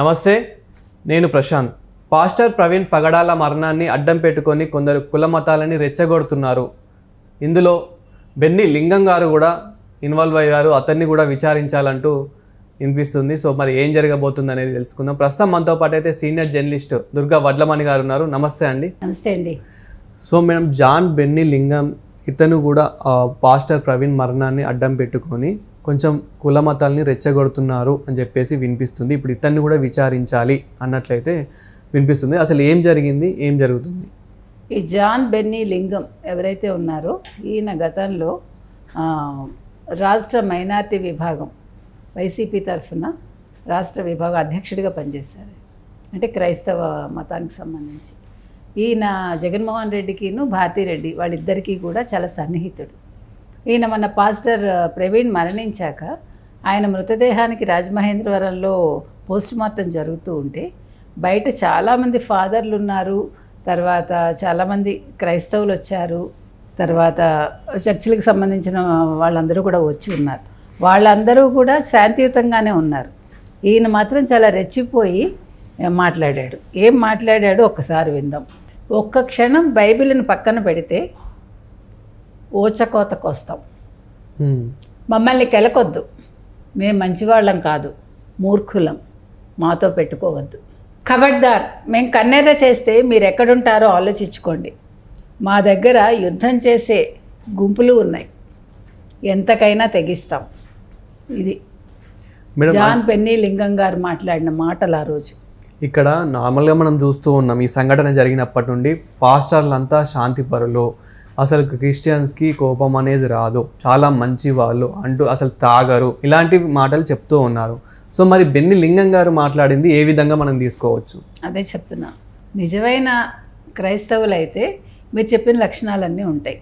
నమస్తే, నేను ప్రశాంత్. పాస్టర్ ప్రవీణ్ పగడాల మరణాన్ని అడ్డం పెట్టుకొని కొందరు కుల మతాలని రెచ్చగొడుతున్నారు. ఇందులో బెన్నీ లింగం గారు కూడా ఇన్వాల్వ్ అయ్యారు. అతన్ని కూడా విచారించాలంటూ వినిపిస్తుంది. సో మరి ఏం జరగబోతుంది అనేది తెలుసుకుందాం. ప్రస్తుతం మనతో పాటు అయితే సీనియర్ జర్నలిస్ట్ దుర్గా వడ్లమణి గారు ఉన్నారు. నమస్తే అండి. నమస్తే అండి. సో మేడం, జాన్ బెన్నీ లింగం ఇతను కూడా పాస్టర్ ప్రవీణ్ మరణాన్ని అడ్డం పెట్టుకొని కొంచెం కుల మతాలని రెచ్చగొడుతున్నారు అని చెప్పేసి వినిపిస్తుంది. ఇప్పుడు ఇతన్ని కూడా విచారించాలి అన్నట్లయితే వినిపిస్తుంది. అసలు ఏం జరిగింది, ఏం జరుగుతుంది? ఈ జాన్ బెన్నీ లింగం ఎవరైతే ఉన్నారో ఈయన గతంలో రాష్ట్ర మైనార్టీ విభాగం వైసీపీ తరఫున రాష్ట్ర విభాగం అధ్యక్షుడిగా పనిచేశారు. అంటే క్రైస్తవ మతానికి సంబంధించి ఈయన జగన్మోహన్ రెడ్డికిను భారతీరెడ్డి వాళ్ళిద్దరికీ కూడా చాలా సన్నిహితుడు. ఈయన మన పాస్టర్ ప్రవీణ్ మరణించాక ఆయన మృతదేహానికి రాజమహేంద్రవరంలో పోస్ట్ మార్టం జరుగుతూ ఉంటే బయట చాలామంది ఫాదర్లు ఉన్నారు, తర్వాత చాలామంది క్రైస్తవులు వచ్చారు, తర్వాత చర్చిలకు సంబంధించిన వాళ్ళందరూ కూడా వచ్చి ఉన్నారు. వాళ్ళందరూ కూడా శాంతియుతంగానే ఉన్నారు. ఈయన మాత్రం చాలా రెచ్చిపోయి మాట్లాడాడు. ఏం మాట్లాడాడో ఒక్కసారి విందాం. ఒక్క క్షణం బైబిల్ని పక్కన పెడితే ఓచకోతకు వస్తాం. మమ్మల్ని కెలకొద్దు, మేము మంచివాళ్ళం కాదు, మూర్ఖులం, మాతో పెట్టుకోవద్దు. ఖబర్దార్, మేము కన్నెర్ర చేస్తే మీరు ఎక్కడుంటారో ఆలోచించుకోండి. మా దగ్గర యుద్ధం చేసే గుంపులు ఉన్నాయి, ఎంతకైనా తెగిస్తాం. ఇది జాన్ బెన్నీ లింగం గారు మాట్లాడిన మాటలు ఆ రోజు. ఇక్కడ నార్మల్గా మనం చూస్తూ ఉన్నాం, ఈ సంఘటన జరిగినప్పటి నుండి పాస్టర్లంతా శాంతిపరులు, అసలు క్రిస్టియన్స్కి కోపం అనేది రాదు, చాలా మంచి వాళ్ళు అంటూ అసలు తాగరు, ఇలాంటి మాటలు చెప్తూ ఉన్నారు. సో మరి బెన్నీ లింగం గారు మాట్లాడింది ఏ విధంగా మనం తీసుకోవచ్చు? అదే చెప్తున్నా. నిజమైన క్రైస్తవులు అయితే మీరు చెప్పిన లక్షణాలన్నీ ఉంటాయి.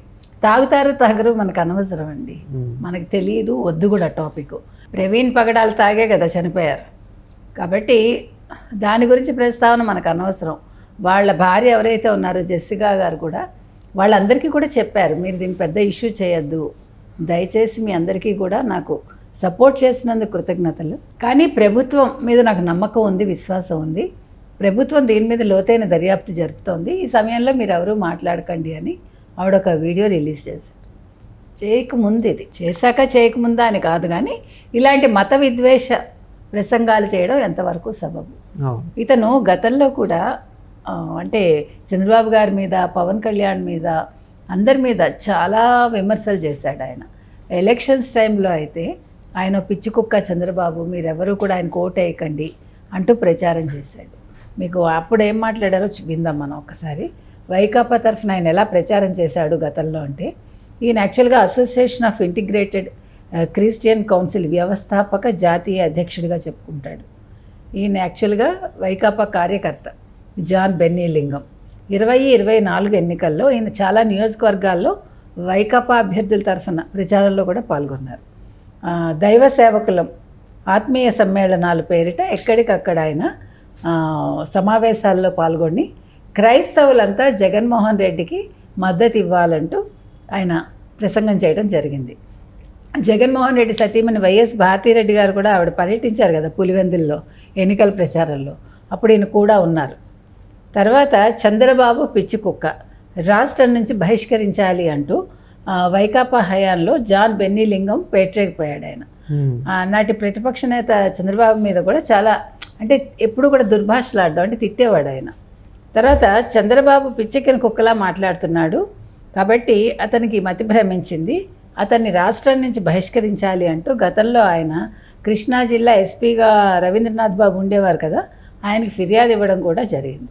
తాగుతారు తాగరు మనకు అనవసరం అండి, మనకు తెలియదు, వద్దు కూడా టాపిక్. ప్రవీణ్ పగడాలు తాగే కదా చనిపోయారు, కాబట్టి దాని గురించి ప్రస్తావన మనకు అనవసరం. వాళ్ళ భార్య ఎవరైతే ఉన్నారో జెస్సికా గారు కూడా వాళ్ళందరికీ కూడా చెప్పారు, మీరు దీన్ని పెద్ద ఇష్యూ చేయొద్దు, దయచేసి మీ అందరికీ కూడా నాకు సపోర్ట్ చేసినందుకు కృతజ్ఞతలు, కానీ ప్రభుత్వం మీద నాకు నమ్మకం ఉంది, విశ్వాసం ఉంది, ప్రభుత్వం దీని మీద లోతైన దర్యాప్తు జరుపుతోంది, ఈ సమయంలో మీరు ఎవరూ మాట్లాడకండి అని ఆవిడ ఒక వీడియో రిలీజ్ చేశారు. చేయకముందు, ఇది చేశాక చేయకముందా అని కాదు, కానీ ఇలాంటి మత విద్వేష ప్రసంగాలు చేయడం ఎంతవరకు సబబు. ఇతను గతంలో కూడా అంటే చంద్రబాబు గారి మీద, పవన్ కళ్యాణ్ మీద, అందరి మీద చాలా విమర్శలు చేశాడు ఆయన. ఎలక్షన్స్ టైంలో అయితే ఆయన పిచ్చి కుక్క చంద్రబాబు, మీరెవరూ కూడా ఆయన ఓటేయకండి అంటూ ప్రచారం చేశాడు. మీకు అప్పుడు ఏం మాట్లాడారో విందాం మనం ఒకసారి. వైకాపా తరఫున ఆయన ఎలా ప్రచారం చేశాడు గతంలో అంటే, ఈయన యాక్చువల్గా association of integrated Christian council వ్యవస్థాపక జాతీయ అధ్యక్షుడిగా చెప్పుకుంటాడు. ఈయన యాక్చువల్గా వైకాపా కార్యకర్త జాన్ బెన్నీ లింగం. 2024 ఎన్నికల్లో ఈయన చాలా నియోజకవర్గాల్లో వైకాపా అభ్యర్థుల తరఫున ప్రచారంలో కూడా పాల్గొన్నారు. దైవ సేవకులం ఆత్మీయ సమ్మేళనాల పేరిట ఎక్కడికక్కడ ఆయన సమావేశాల్లో పాల్గొని క్రైస్తవులంతా జగన్మోహన్ రెడ్డికి మద్దతు ఇవ్వాలంటూ ఆయన ప్రసంగం చేయడం జరిగింది. జగన్మోహన్ రెడ్డి సతీమణి వైఎస్ భారతీరెడ్డి గారు కూడా ఆవిడ పర్యటించారు కదా పులివెందుల్లో ఎన్నికల ప్రచారంలో, అప్పుడు ఈయన కూడా ఉన్నారు. తర్వాత చంద్రబాబు పిచ్చి కుక్క, రాష్ట్రం నుంచి బహిష్కరించాలి అంటూ వైకాపా హయాంలో జాన్ బెన్నీ లింగం పేటరేగిపోయాడు ఆయన. నాటి ప్రతిపక్ష నేత చంద్రబాబు మీద కూడా చాలా, అంటే ఎప్పుడు కూడా దుర్భాషలాడడం, అంటే తిట్టేవాడు ఆయన. తర్వాత చంద్రబాబు పిచ్చెక్కిన కుక్కలా మాట్లాడుతున్నాడు కాబట్టి అతనికి మతి భ్రమించింది, అతన్ని రాష్ట్రం నుంచి బహిష్కరించాలి అంటూ గతంలో ఆయన కృష్ణా జిల్లా ఎస్పీగా రవీంద్రనాథ్ బాబు ఉండేవారు కదా, ఆయనకి ఫిర్యాదు ఇవ్వడం కూడా జరిగింది.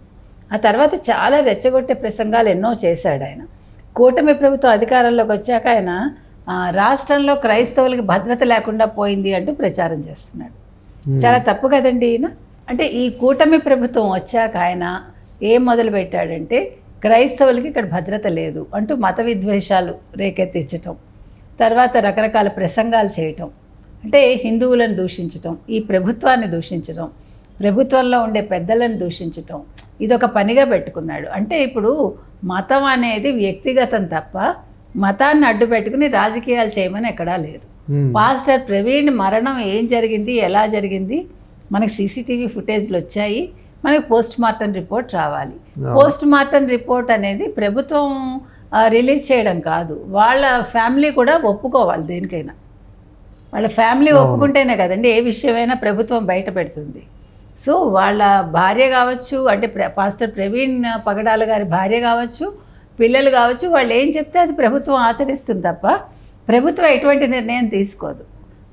ఆ తర్వాత చాలా రెచ్చగొట్టే ప్రసంగాలు ఎన్నో చేశాడు ఆయన. కూటమి ప్రభుత్వం అధికారంలోకి వచ్చాక ఆయన రాష్ట్రంలో క్రైస్తవులకి భద్రత లేకుండా పోయింది అంటూ ప్రచారం చేస్తున్నాడు. చాలా తప్పు కదండి ఈయన. అంటే ఈ కూటమి ప్రభుత్వం వచ్చాక ఆయన ఏం మొదలు పెట్టాడంటే, క్రైస్తవులకి ఇక్కడ భద్రత లేదు అంటూ మత విద్వేషాలు రేకెత్తించటం, తర్వాత రకరకాల ప్రసంగాలు చేయటం, అంటే హిందువులను దూషించటం, ఈ ప్రభుత్వాన్ని దూషించటం, ప్రభుత్వంలో ఉండే పెద్దలను దూషించటం, ఇదొక పనిగా పెట్టుకున్నాడు. అంటే ఇప్పుడు మతం అనేది వ్యక్తిగతం తప్ప మతాన్ని అడ్డు పెట్టుకుని రాజకీయాలు చేయమని ఎక్కడా లేదు. పాస్టర్ ప్రవీణ్ మరణం ఏం జరిగింది, ఎలా జరిగింది, మనకి సీసీటీవీ ఫుటేజ్లు వచ్చాయి, మనకి పోస్ట్ మార్టం రిపోర్ట్ రావాలి. పోస్ట్ మార్టం రిపోర్ట్ అనేది ప్రభుత్వం రిలీజ్ చేయడం కాదు, వాళ్ళ ఫ్యామిలీ కూడా ఒప్పుకోవాలి. దేనికైనా వాళ్ళ ఫ్యామిలీ ఒప్పుకుంటేనే కదండి ఏ విషయమైనా ప్రభుత్వం బయట పెడుతుంది. సో వాళ్ళ భార్య కావచ్చు, అంటే పాస్టర్ ప్రవీణ్ పగడాల గారి భార్య కావచ్చు, పిల్లలు కావచ్చు, వాళ్ళు ఏం చెప్తే అది ప్రభుత్వం ఆచరిస్తుంది తప్ప ప్రభుత్వం ఎటువంటి నిర్ణయం తీసుకోదు.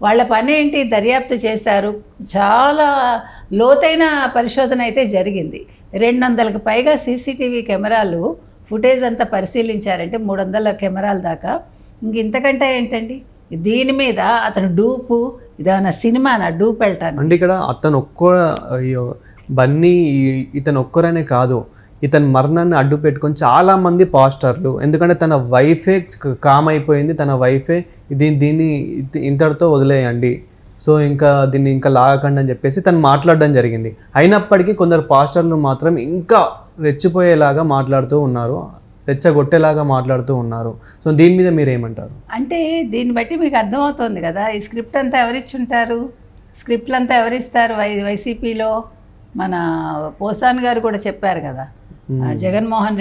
వాళ్ళ పని ఏంటి, దర్యాప్తు చేశారు, చాలా లోతైన పరిశోధన అయితే జరిగింది. 200కి పైగా సీసీటీవీ కెమెరాలు ఫుటేజ్ అంతా పరిశీలించారంటే 300 కెమెరాల దాకా. ఇంతకంటే ఏంటండి, దీని మీద అతను డూపు, ఇదేమన్నా సినిమానా డూపు వెళ్ళటాను అంటే ఇక్కడ అతను బన్నీ ఇతను ఒక్కరనే కాదు, ఇతని మరణాన్ని అడ్డు పెట్టుకొని చాలామంది పాస్టర్లు, ఎందుకంటే తన వైఫే కామ్ అయిపోయింది, తన వైఫే దీన్ని ఇంతటితో వదిలేయండి, సో ఇంకా దీన్ని ఇంకా లాగకండి అని చెప్పేసి తను మాట్లాడడం జరిగింది. అయినప్పటికీ కొందరు పాస్టర్లు మాత్రం ఇంకా రెచ్చిపోయేలాగా మాట్లాడుతూ ఉన్నారు, రెచ్చగొట్టేలాగా మాట్లాడుతూ ఉన్నారు. సో దీని మీద మీరేమంటారు? అంటే దీన్ని బట్టి మీకు అర్థమవుతుంది కదా, ఈ స్క్రిప్ట్ అంతా ఎవరిచ్చుంటారు, స్క్రిప్ట్లు అంతా ఎవరిస్తారు? వైసీపీలో మన పోసాన్ గారు కూడా చెప్పారు కదా, జగన్మోహన్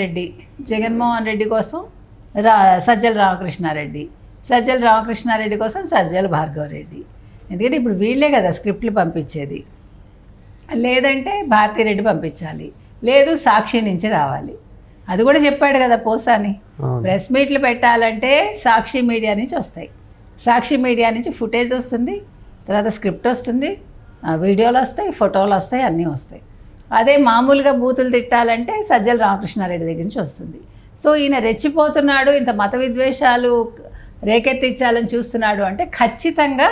రెడ్డి కోసం సజ్జల రామకృష్ణారెడ్డి కోసం సజ్జల భార్గవరెడ్డి. ఎందుకంటే ఇప్పుడు వీళ్ళే కదా స్క్రిప్ట్లు పంపించేది, లేదంటే భారతీరెడ్డి పంపించాలి, లేదు సాక్షి నుంచి రావాలి. అది కూడా చెప్పాడు కదా పోసాని, ప్రెస్ మీట్లు పెట్టాలంటే సాక్షి మీడియా నుంచి వస్తాయి, సాక్షి మీడియా నుంచి ఫుటేజ్ వస్తుంది, తర్వాత స్క్రిప్ట్ వస్తుంది, వీడియోలు వస్తాయి, ఫోటోలు వస్తాయి, అన్నీ వస్తాయి. అదే మామూలుగా బూతులు తిట్టాలంటే సజ్జల రామకృష్ణారెడ్డి దగ్గర నుంచి వస్తుంది. సో ఈయన రెచ్చిపోతున్నాడు, ఇంత మత విద్వేషాలు రేకెత్తించాలని చూస్తున్నాడు అంటే ఖచ్చితంగా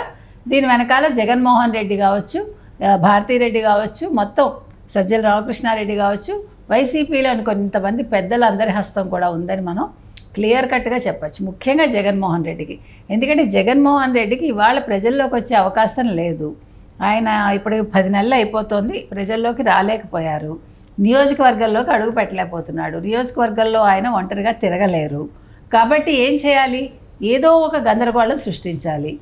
దీని వెనకాల జగన్మోహన్ రెడ్డి కావచ్చు, భారతీరెడ్డి కావచ్చు, మొత్తం సజ్జల రామకృష్ణారెడ్డి కావచ్చు, వైసీపీలోని కొంతమంది పెద్దలందరి హస్తం కూడా ఉందని మనం క్లియర్ కట్గా చెప్పచ్చు. ముఖ్యంగా జగన్మోహన్ రెడ్డికి, ఎందుకంటే జగన్మోహన్ రెడ్డికి ఇవాళ ప్రజల్లోకి వచ్చే అవకాశం లేదు. ఆయన ఇప్పుడు 10 నెలలు అయిపోతుంది, ప్రజల్లోకి రాలేకపోయారు, నియోజకవర్గాల్లోకి అడుగు పెట్టలేకపోతున్నాడు, నియోజకవర్గాల్లో ఆయన ఒంటరిగా తిరగలేరు. కాబట్టి ఏం చేయాలి, ఏదో ఒక గందరగోళం సృష్టించాలి.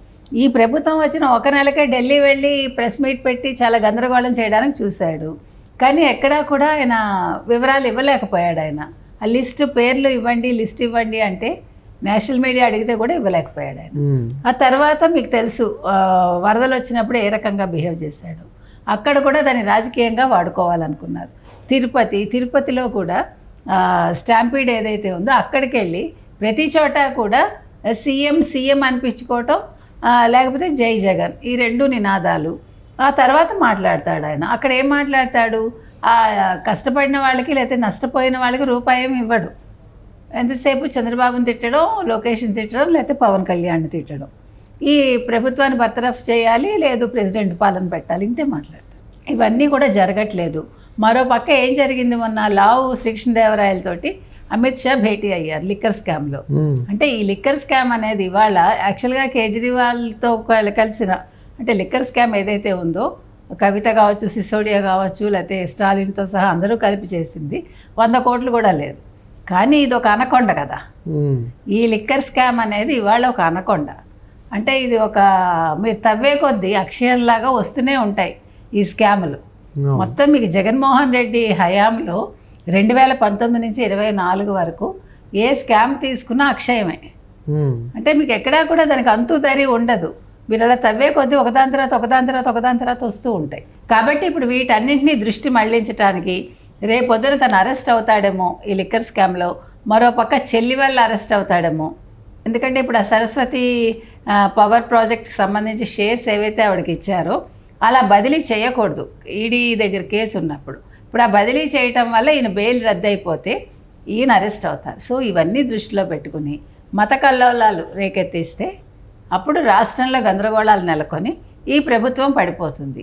ఈ ప్రభుత్వం వచ్చిన 1 నెలకే ఢిల్లీ వెళ్ళి ప్రెస్ మీట్ పెట్టి చాలా గందరగోళం చేయడానికి చూశాడు, కానీ ఎక్కడా కూడా ఆయన వివరాలు ఇవ్వలేకపోయాడు. ఆయన ఆ పేర్లు ఇవ్వండి, లిస్ట్ ఇవ్వండి అంటే నేషనల్ మీడియా అడిగితే కూడా ఇవ్వలేకపోయాడు ఆయన. ఆ తర్వాత మీకు తెలుసు వరదలు వచ్చినప్పుడు ఏ రకంగా బిహేవ్ చేశాడు, అక్కడ కూడా దాన్ని రాజకీయంగా వాడుకోవాలనుకున్నారు. తిరుపతిలో కూడా స్టాంపీడ్ ఏదైతే ఉందో అక్కడికి వెళ్ళి ప్రతి చోట కూడా సీఎం అనిపించుకోవటం, లేకపోతే జై జగన్, ఈ 2 నినాదాలు. ఆ తర్వాత మాట్లాడతాడు ఆయన. అక్కడ ఏం మాట్లాడతాడు, కష్టపడిన వాళ్ళకి లేకపోతే నష్టపోయిన వాళ్ళకి రూపాయి ఇవ్వడు. ఎంతసేపు చంద్రబాబుని తిట్టడం, లోకేష్ని తిట్టడం, లేకపోతే పవన్ కళ్యాణ్ని తిట్టడం, ఈ ప్రభుత్వాన్ని బర్తరఫ్ చేయాలి, లేదు ప్రెసిడెంట్ పాలన పెట్టాలి, ఇంతే మాట్లాడతారు. ఇవన్నీ కూడా జరగట్లేదు. మరో పక్క ఏం జరిగింది, మొన్న లావు శ్రీకృష్ణదేవరాయలతోటి అమిత్ షా భేటీ అయ్యారు లిక్కర్ స్కామ్లో. అంటే ఈ లిక్కర్ స్కామ్ అనేది ఇవాళ యాక్చువల్గా కేజ్రీవాల్తో కలిసిన, అంటే లిక్కర్ స్కామ్ ఏదైతే ఉందో కవిత కావచ్చు, సిసోడియా కావచ్చు, లేకపోతే స్టాలిన్తో సహా అందరూ కలిపి చేసింది 100 కోట్లు కూడా లేదు. కానీ ఇది ఒక అనకొండ కదా, ఈ లిక్కర్ స్కామ్ అనేది ఇవాళ ఒక అనకొండ. అంటే ఇది ఒక మీరు తవ్వే కొద్దీ అక్షయంలాగా వస్తూనే ఉంటాయి ఈ స్కాములు. మొత్తం మీకు జగన్మోహన్ రెడ్డి హయాంలో 2019 నుంచి 2024 వరకు ఏ స్కామ్ తీసుకున్నా అక్షయమే. అంటే మీకు ఎక్కడా కూడా దానికి అంతు దరి ఉండదు. మీరు అలా తవ్వే కొద్దీ ఒకదాని తర్వాత వస్తూ ఉంటాయి. కాబట్టి ఇప్పుడు వీటన్నింటినీ దృష్టి మళ్లించడానికి రేపొద్దున తను అరెస్ట్ అవుతాడేమో ఈ లిక్కర్ స్కామ్లో, మరో పక్క చెల్లి వల్ల అరెస్ట్ అవుతాడేమో. ఎందుకంటే ఇప్పుడు ఆ సరస్వతి పవర్ ప్రాజెక్ట్కి సంబంధించి షేర్స్ ఏవైతే ఆవిడకి ఇచ్చారో అలా బదిలీ చేయకూడదు ఈడీ దగ్గర కేసు ఉన్నప్పుడు. ఇప్పుడు ఆ బదిలీ చేయటం వల్ల ఈయన బెయిల్ రద్దయిపోతే ఈయన అరెస్ట్ అవుతారు. సో ఇవన్నీ దృష్టిలో పెట్టుకుని మత కల్లోలాలు రేకెత్తిస్తే అప్పుడు రాష్ట్రంలో గందరగోళాలు నెలకొని ఈ ప్రభుత్వం పడిపోతుంది.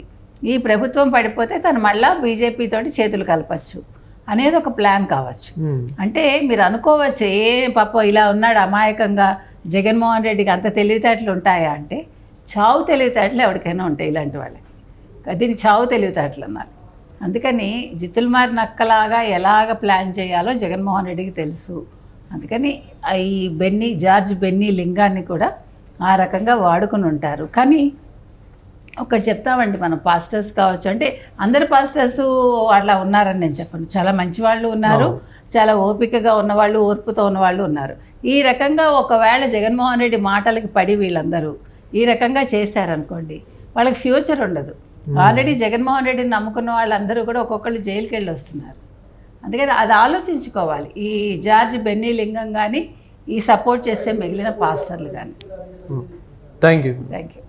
ఈ ప్రభుత్వం పడిపోతే తను మళ్ళా బీజేపీతోటి చేతులు కలపచ్చు అనేది ఒక ప్లాన్ కావచ్చు. అంటే మీరు అనుకోవచ్చు, పాపం ఇలా ఉన్నాడు అమాయకంగా జగన్మోహన్ రెడ్డికి అంత తెలివితేటలు ఉంటాయా అంటే, చావు తెలివితేటలు ఎవరికైనా ఉంటాయి ఇలాంటి వాళ్ళకి. దీన్ని చావు తెలివితేటలు అన్నారు. అందుకని జిత్తులమారి నక్కలాగా ఎలాగ ప్లాన్ చేయాలో జగన్మోహన్ రెడ్డికి తెలుసు. అందుకని ఈ జార్జ్ బెన్నీ లింగాన్ని కూడా ఆ రకంగా వాడుకుని ఉంటారు. కానీ ఒకటి చెప్తామండి, మనం పాస్టర్స్ కావచ్చు అంటే అందరు పాస్టర్స్ అట్లా ఉన్నారని నేను చెప్పను. చాలా మంచి వాళ్ళు ఉన్నారు, చాలా ఓపికగా ఉన్నవాళ్ళు, ఓర్పుతో ఉన్నవాళ్ళు ఉన్నారు. ఈ రకంగా ఒకవేళ జగన్మోహన్ రెడ్డి మాటలకి పడి వీళ్ళందరూ ఈ రకంగా చేశారనుకోండి, వాళ్ళకి ఫ్యూచర్ ఉండదు. ఆల్రెడీ జగన్మోహన్ రెడ్డిని నమ్ముకున్న వాళ్ళందరూ కూడా ఒక్కొక్కళ్ళు జైలుకి వెళ్ళి వస్తున్నారు. అందుకని అది ఆలోచించుకోవాలి. ఈ జార్జ్ బెన్నీ లింగం కానీ, ఈ సపోర్ట్ చేసే మిగిలిన పాస్టర్లు కానీ. Thank you. Thank you.